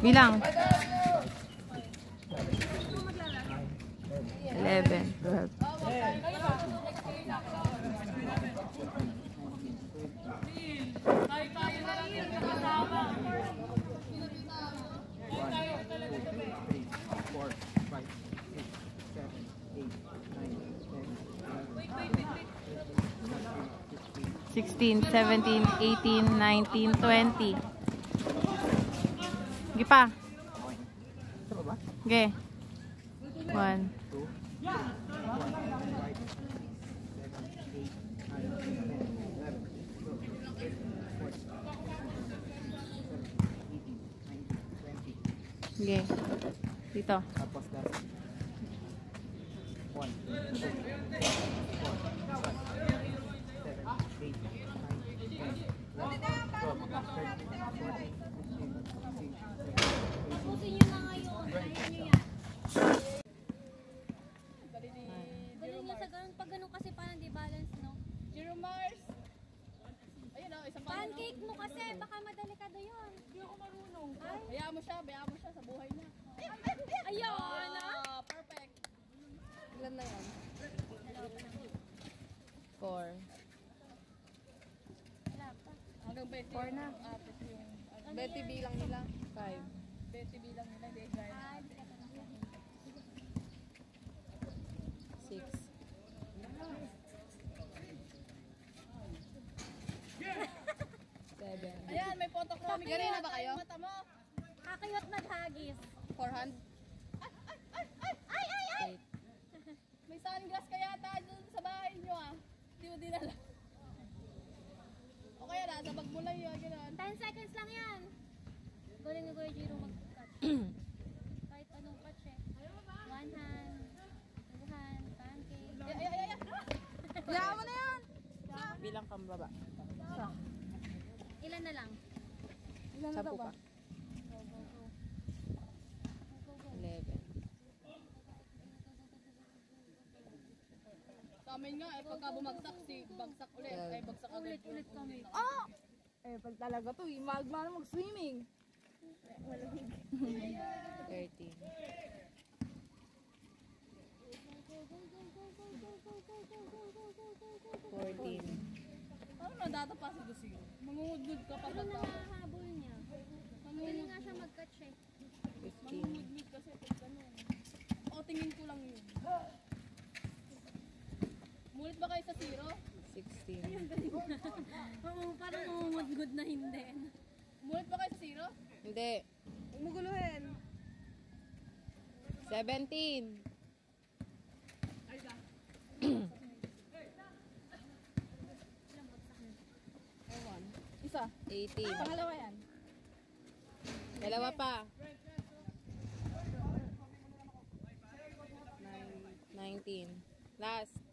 Bilang. 11, 12. 16, 17, 18, 19, 20. Sige pa. Okay. 1. Sige. Dito. Tapos last. 1, 2, 3, Tapusin nyo na ngayon. Ayaw nyo yan. Galing nyo sa ganun. Pag ganun kasi parang di balance, no? Zero Mars. Ayun o, isang Pancake mo kasi. Baka madelikado yun. Hindi ako marunong. Ay. Hayaan mo siya sa buhay niya. Ayun, ah. Perfect. Ilan na yan? 4. Wala pa. Hanggang 20. 4 na. Apat yung. 20 bilang nila. 5. 20 bilang nila. Hindi, guys. Ay, di ka tanong. 6. Ayan, may photochronic. Ganun na ba kayo? Mata mo. Kakayot naghagis. 400. Ay! May sunglass ka yata dun sa bahay nyo ah. Hindi mo dinala. O kaya nasa bag mo lang yun. Ganun. 10 seconds lang yan. Galing ni Kuya Jiro mag-cut. Kahit anong cut siya. One hand, two hand, pancake. Ay. Hayaan mo na yan! Bilang kang baba. Ilan na lang? Ilan na 10 to pa. ba? 11. Sa amin nga, pagka bumagsak bagsak ulit. Ay, bagsak agad. Ulit kami. Ah! Eh, pag talaga to, magmano mag-swimming. 13. 14. Ano na data pa si Lucy? Mangungudgud ka pa Pero ba? nahahabol niya. Galing nga siya mag-cut siya. 15. Mangungudgud kasi pag ganun. O, tingin ko lang yun. Mulit ba kayo sa zero? 16. Oo, parang mamumudgod na hindi. Mulit ba kayo sa zero? Hindi. Huwag mo guluhin. 17. Isa. 18. Pangalawa yan. Dalawa pa. 19. Last.